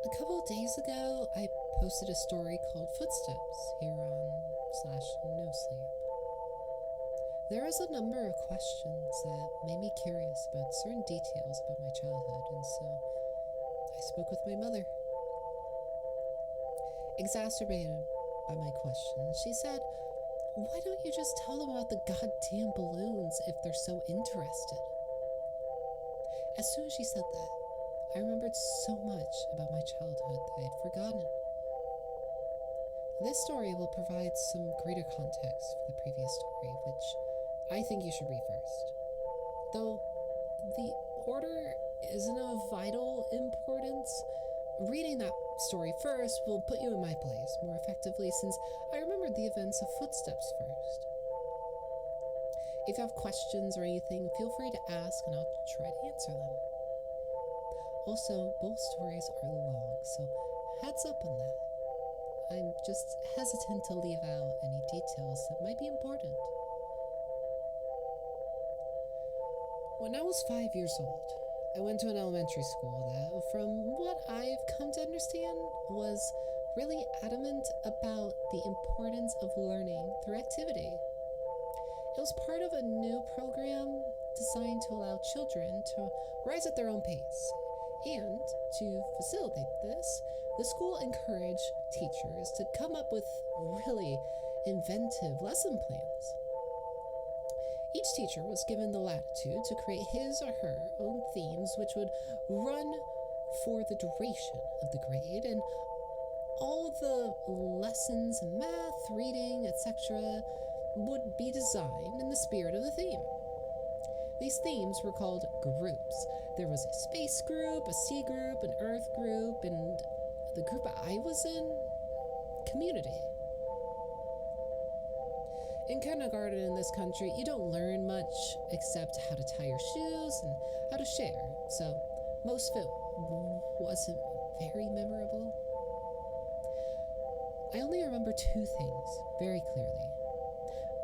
A couple of days ago, I posted a story called Footsteps here on /nosleep. There was a number of questions that made me curious about certain details about my childhood, and so I spoke with my mother. Exacerbated by my questions, she said, "Why don't you just tell them about the goddamn balloons if they're so interested?" As soon as she said that, I remembered so much about my childhood that I had forgotten. This story will provide some greater context for the previous story, which I think you should read first. Though the order isn't of vital importance, reading that story first will put you in my place more effectively since I remembered the events of Footsteps first. If you have questions or anything, feel free to ask and I'll try to answer them. Also, both stories are long, so heads up on that. I'm just hesitant to leave out any details that might be important. When I was 5 years old, I went to an elementary school that, from what I've come to understand, was really adamant about the importance of learning through activity. It was part of a new program designed to allow children to rise at their own pace. And to facilitate this, the school encouraged teachers to come up with really inventive lesson plans. Each teacher was given the latitude to create his or her own themes, which would run for the duration of the grade, and all the lessons, math, reading, etc., would be designed in the spirit of the theme. These themes were called groups. There was a space group, a sea group, an earth group, and the group I was in, community. In kindergarten in this country, you don't learn much except how to tie your shoes and how to share, so most of it wasn't very memorable. I only remember two things very clearly.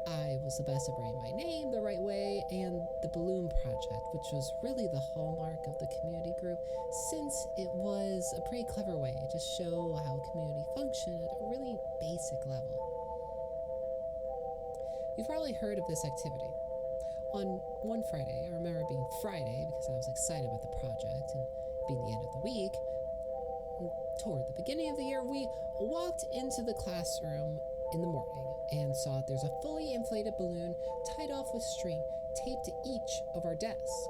I was the best at writing my name the right way, and the balloon project, which was really the hallmark of the community group, since it was a pretty clever way to show how community functioned at a really basic level. You've probably heard of this activity. On one Friday, I remember being Friday because I was excited about the project and being the end of the week, toward the beginning of the year, we walked into the classroom in the morning and saw there's a fully inflated balloon tied off with string taped to each of our desks.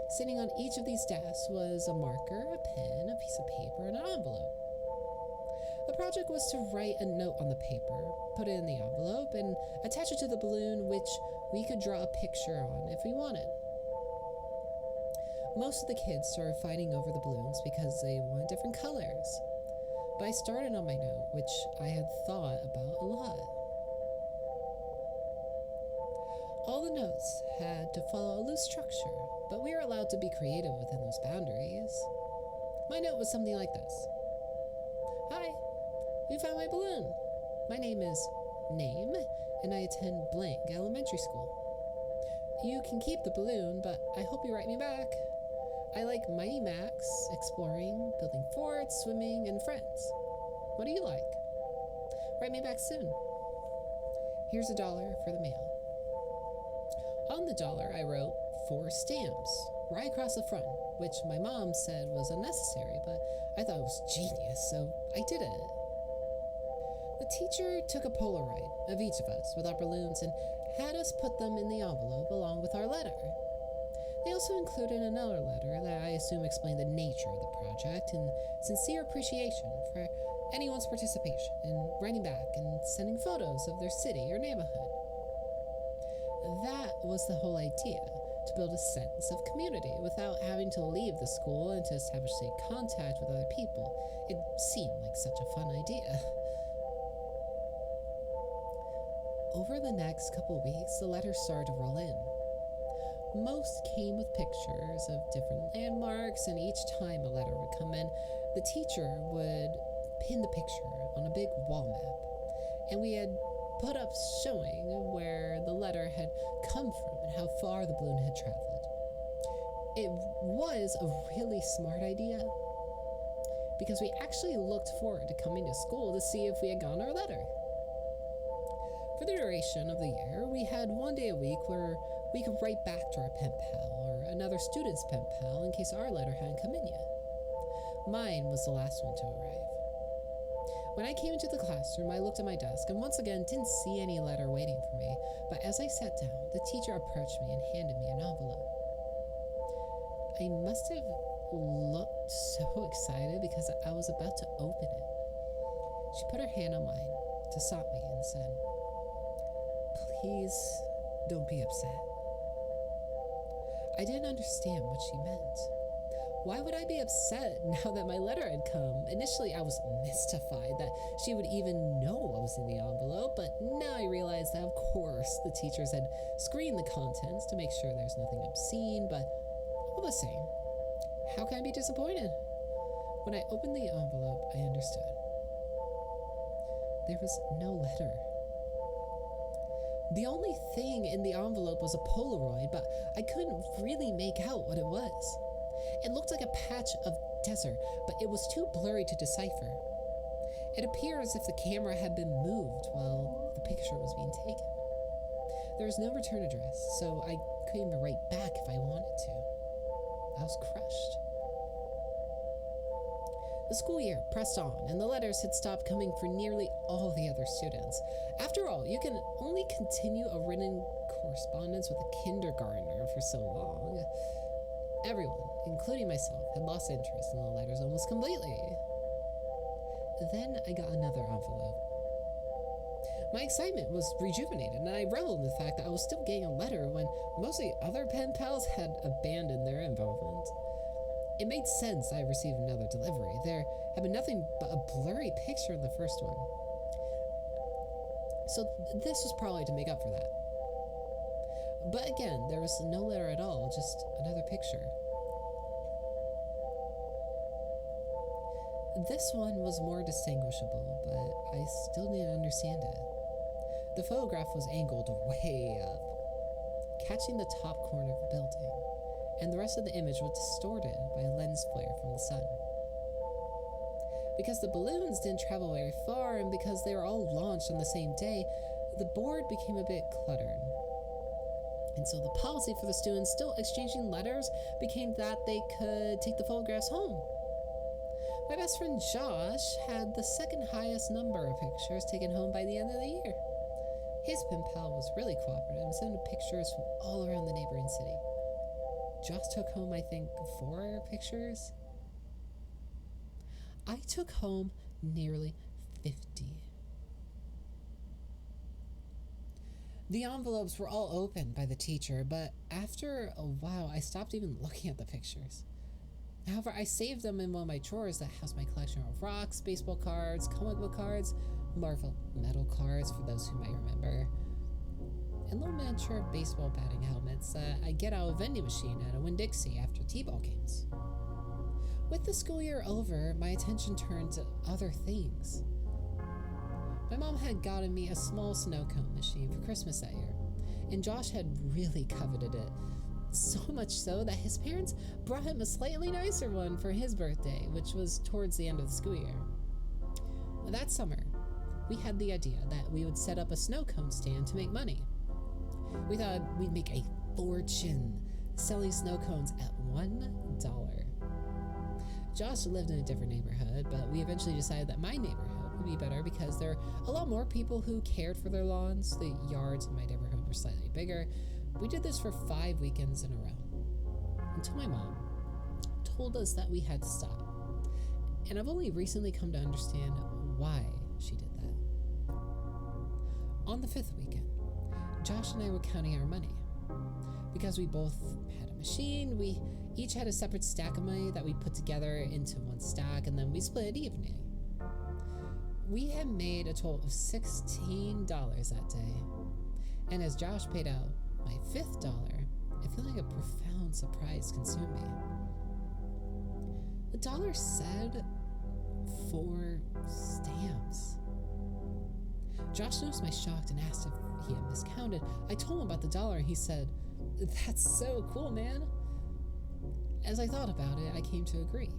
Sitting on each of these desks was a marker, a pen, a piece of paper, and an envelope. The project was to write a note on the paper, put it in the envelope, and attach it to the balloon, which we could draw a picture on if we wanted. Most of the kids started fighting over the balloons because they wanted different colors. But I started on my note, which I had thought about a lot. All the notes had to follow a loose structure, but we were allowed to be creative within those boundaries. My note was something like this. "Hi, you found my balloon. My name is Name, and I attend blank elementary school. You can keep the balloon, but I hope you write me back. I like Mighty Max, exploring, building forts, swimming, and friends. What do you like? Write me back soon. Here's $1 for the mail." On the dollar, I wrote 4 stamps right across the front, which my mom said was unnecessary, but I thought it was genius, so I did it. The teacher took a Polaroid of each of us with our balloons and had us put them in the envelope along with our letter. They also included another letter that I assume explained the nature of the project and sincere appreciation for anyone's participation in writing back and sending photos of their city or neighborhood. That was the whole idea, to build a sense of community without having to leave the school and to establish contact with other people. It seemed like such a fun idea. Over the next couple weeks, the letters started to roll in. Most came with pictures of different landmarks, and each time a letter would come in, the teacher would pin the picture on a big wall map, and we had put up showing where the letter had come from and how far the balloon had traveled. It was a really smart idea because we actually looked forward to coming to school to see if we had gotten our letter. For the duration of the year, we had one day a week where we could write back to our pen pal or another student's pen pal in case our letter hadn't come in yet. Mine was the last one to arrive. When I came into the classroom, I looked at my desk and once again didn't see any letter waiting for me, but as I sat down, the teacher approached me and handed me an envelope. I must have looked so excited because I was about to open it. She put her hand on mine to stop me and said, "Please don't be upset." I didn't understand what she meant. Why would I be upset now that my letter had come? Initially, I was mystified that she would even know what was in the envelope, but now I realized that, of course, the teachers had screened the contents to make sure there's nothing obscene, but all the same, how can I be disappointed? When I opened the envelope, I understood. There was no letter. The only thing in the envelope was a Polaroid, but I couldn't really make out what it was. It looked like a patch of desert, but it was too blurry to decipher. It appeared as if the camera had been moved while the picture was being taken. There was no return address, so I couldn't even write back if I wanted to. I was crushed. The school year pressed on, and the letters had stopped coming for nearly all the other students. After all, you can only continue a written correspondence with a kindergartner for so long. Everyone, including myself, had lost interest in the letters almost completely. Then I got another envelope. My excitement was rejuvenated, and I reveled in the fact that I was still getting a letter when most of the other pen pals had abandoned their involvement. It made sense I received another delivery. There had been nothing but a blurry picture in the first one. So this was probably to make up for that. But again, there was no letter at all, just another picture. This one was more distinguishable, but I still didn't understand it. The photograph was angled way up, catching the top corner of the building, and the rest of the image was distorted by a lens flare from the sun. Because the balloons didn't travel very far, and because they were all launched on the same day, the board became a bit cluttered. And so the policy for the students still exchanging letters became that they could take the photographs home. My best friend Josh had the second highest number of pictures taken home by the end of the year. His pen pal was really cooperative and sent pictures from all around the neighboring city. Josh took home, I think, 4 pictures. I took home nearly 50. The envelopes were all opened by the teacher, but after a while, I stopped even looking at the pictures. However, I saved them in one of my drawers that housed my collection of rocks, baseball cards, comic book cards, Marvel metal cards for those who might remember, and little miniature baseball batting helmets that I get out of a vending machine at a Winn-Dixie after t-ball games. With the school year over, my attention turned to other things. My mom had gotten me a small snow cone machine for Christmas that year, and Josh had really coveted it. So much so that his parents brought him a slightly nicer one for his birthday, which was towards the end of the school year. That summer, we had the idea that we would set up a snow cone stand to make money. We thought we'd make a fortune selling snow cones at $1. Josh lived in a different neighborhood, but we eventually decided that my neighborhood would be better because there are a lot more people who cared for their lawns. The yards in my neighborhood were slightly bigger. We did this for 5 weekends in a row, until my mom told us that we had to stop. And I've only recently come to understand why she did that. On the 5th weekend, Josh and I were counting our money. Because we both had a machine, we each had a separate stack of money that we put together into one stack, and then we split it evenly. We had made a total of $16 that day. And as Josh paid out my $5th, I feel like a profound surprise consumed me. The dollar said 4 stamps. Josh noticed my shock and asked if he had miscounted. I told him about the dollar and he said, "That's so cool, man." As I thought about it, I came to agree.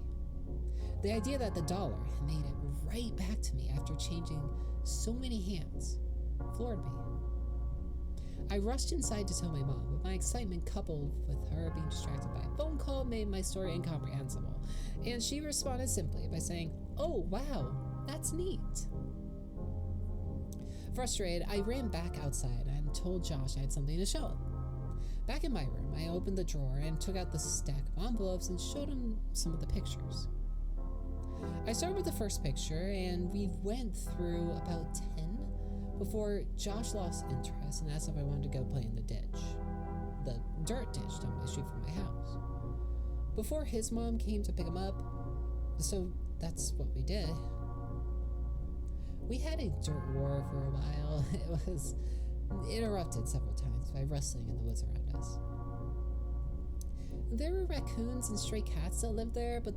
The idea that the dollar had made it right back to me after changing so many hands floored me. I rushed inside to tell my mom, but my excitement coupled with her being distracted by a phone call made my story incomprehensible, and she responded simply by saying, "Oh, wow, that's neat." Frustrated, I ran back outside and told Josh I had something to show him. Back in my room, I opened the drawer and took out the stack of envelopes and showed him some of the pictures. I started with the first picture, and we went through about 10 before Josh lost interest and asked if I wanted to go play in the ditch. The dirt ditch down my street from my house. Before his mom came to pick him up, so that's what we did. We had a dirt war for a while. It was interrupted several times by rustling in the woods around us. There were raccoons and stray cats that lived there, but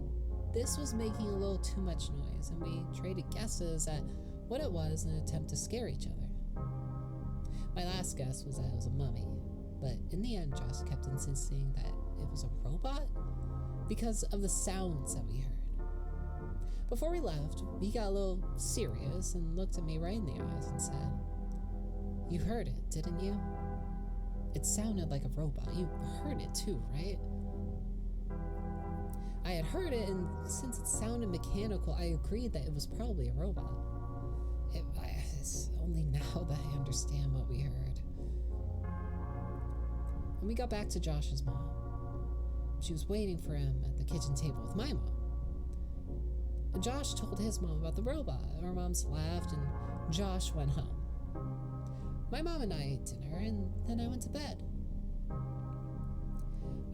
this was making a little too much noise, and we traded guesses at what it was in an attempt to scare each other. My last guess was that it was a mummy, but in the end, Josh kept insisting that it was a robot because of the sounds that we heard. Before we left, he got a little serious and looked at me right in the eyes and said, "You heard it, didn't you? It sounded like a robot. You heard it too, right?" I had heard it, and since it sounded mechanical, I agreed that it was probably a robot. It's only now that I understand what we heard. When we got back to Josh's mom, she was waiting for him at the kitchen table with my mom. Josh told his mom about the robot. Our moms laughed, and Josh went home. My mom and I ate dinner, and then I went to bed.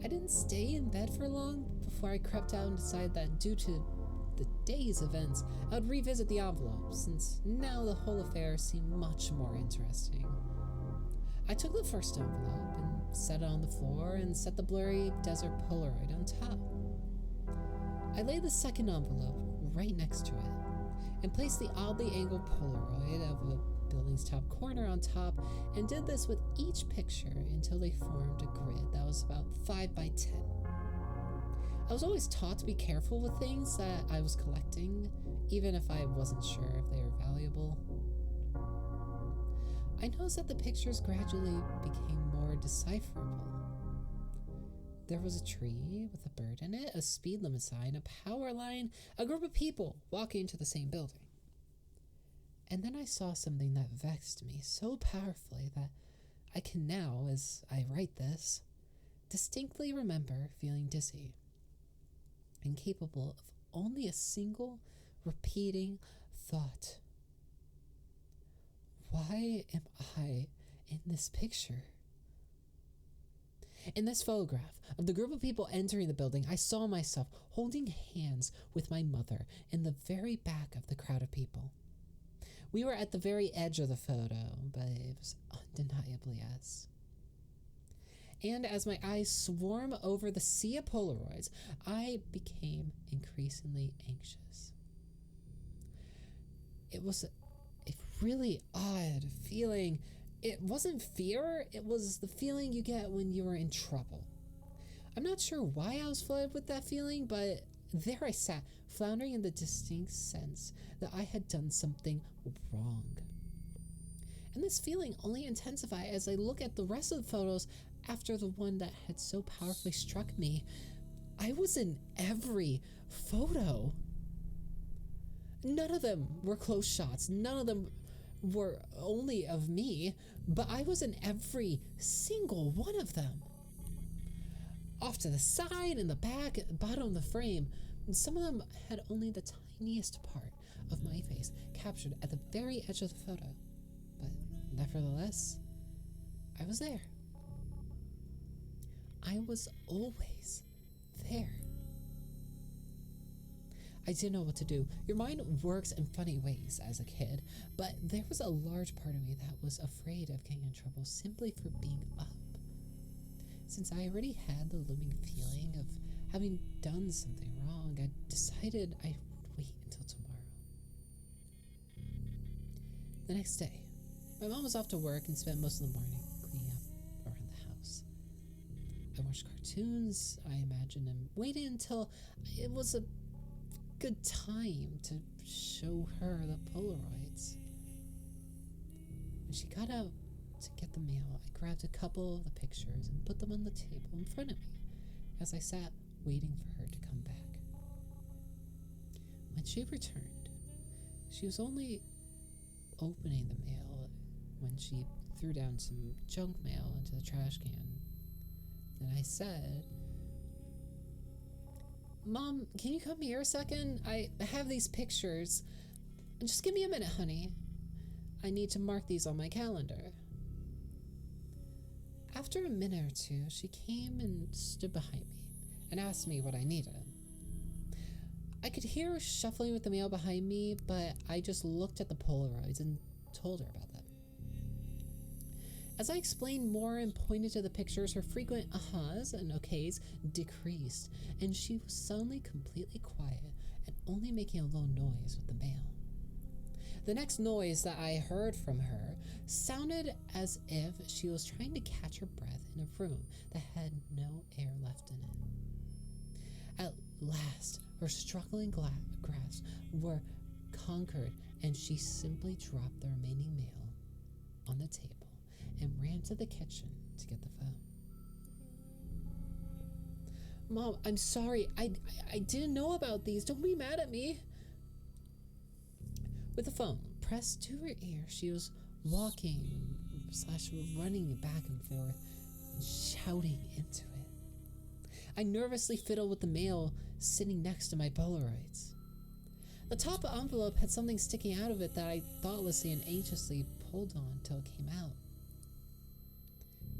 I didn't stay in bed for long before I crept out and decided that due to the day's events, I would revisit the envelope, since now the whole affair seemed much more interesting. I took the first envelope and set it on the floor and set the blurry desert Polaroid on top. I laid the second envelope right next to it and placed the oddly angled Polaroid of a building's top corner on top, and did this with each picture until they formed a grid that was about 5 by 10. I was always taught to be careful with things that I was collecting, even if I wasn't sure if they were valuable. I noticed that the pictures gradually became more decipherable. There was a tree with a bird in it, a speed limit sign, a power line, a group of people walking into the same building. And then I saw something that vexed me so powerfully that I can now, as I write this, distinctly remember feeling dizzy, incapable of only a single repeating thought. Why am I in this picture? In this photograph of the group of people entering the building, I saw myself holding hands with my mother in the very back of the crowd of people. We were at the very edge of the photo, but it was undeniably us. And as my eyes swarm over the sea of Polaroids, I became increasingly anxious. It was a really odd feeling. It wasn't fear, it was the feeling you get when you are in trouble. I'm not sure why I was flooded with that feeling, but there I sat, floundering in the distinct sense that I had done something wrong. And this feeling only intensified as I look at the rest of the photos after the one that had so powerfully struck me. I was in every photo. None of them were close shots. None of them were only of me, but I was in every single one of them. Off to the side, in the back, at the bottom of the frame, and some of them had only the tiniest part of my face captured at the very edge of the photo. But nevertheless, I was there. I was always there. I didn't know what to do. Your mind works in funny ways as a kid, but there was a large part of me that was afraid of getting in trouble simply for being up. Since I already had the looming feeling of having done something wrong, I decided I would wait until tomorrow. The next day, my mom was off to work and spent most of the morning cleaning up around the house. I watched cartoons, I imagined, and waited until it was a good time to show her the Polaroids. When she got out to get the mail, I grabbed a couple of the pictures and put them on the table in front of me as I sat waiting for her to come back. When she returned, she was only opening the mail when she threw down some junk mail into the trash can. Then I said, "Mom, can you come here a second? I have these pictures. Just give me a minute, honey. I need to mark these on my calendar." After a minute or two, she came and stood behind me and asked me what I needed. I could hear her shuffling with the mail behind me, but I just looked at the Polaroids and told her about them. As I explained more and pointed to the pictures, her frequent ahas and okays decreased, and she was suddenly completely quiet and only making a low noise with the mail. The next noise that I heard from her sounded as if she was trying to catch her breath in a room that had no air left in it. At last, her struggling grasps were conquered, and she simply dropped the remaining mail on the table and ran to the kitchen to get the phone. "Mom, I'm sorry. I didn't know about these. Don't be mad at me." With the phone pressed to her ear, she was walking/running back and forth and shouting into it. I nervously fiddled with the mail sitting next to my Polaroids. The top envelope had something sticking out of it that I thoughtlessly and anxiously pulled on till it came out.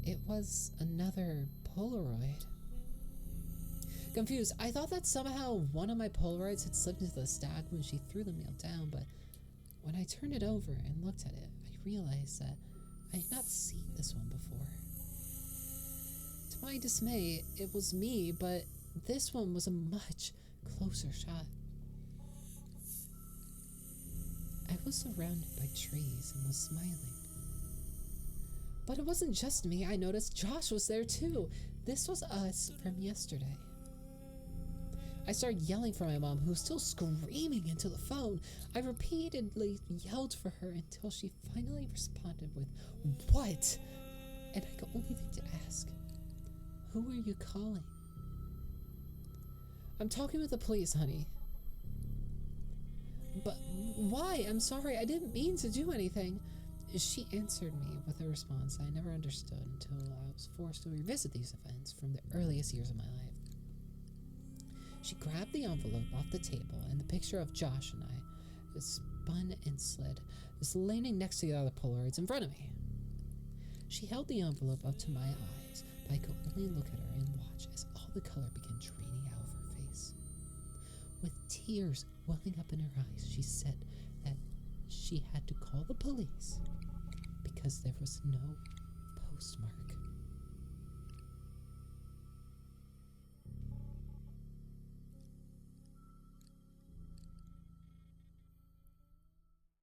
It was another Polaroid. Confused, I thought that somehow one of my Polaroids had slipped into the stack when she threw the mail down, but when I turned it over and looked at it, I realized that I had not seen this one before. To my dismay, it was me, but this one was a much closer shot. I was surrounded by trees and was smiling. But it wasn't just me. I noticed Josh was there too. This was us from yesterday. I started yelling for my mom, who was still screaming into the phone. I repeatedly yelled for her until she finally responded with, "What?" And I could only think to ask, "Who are you calling?" "I'm talking with the police, honey." "But why? I'm sorry. I didn't mean to do anything." She answered me with a response I never understood until I was forced to revisit these events from the earliest years of my life. She grabbed the envelope off the table, and the picture of Josh and I spun and slid, just landing next to the other Polaroids in front of me. She held the envelope up to my eyes, but I could only look at her and watch as all the color began draining out of her face. With tears welling up in her eyes, she said that she had to call the police because there was no postmark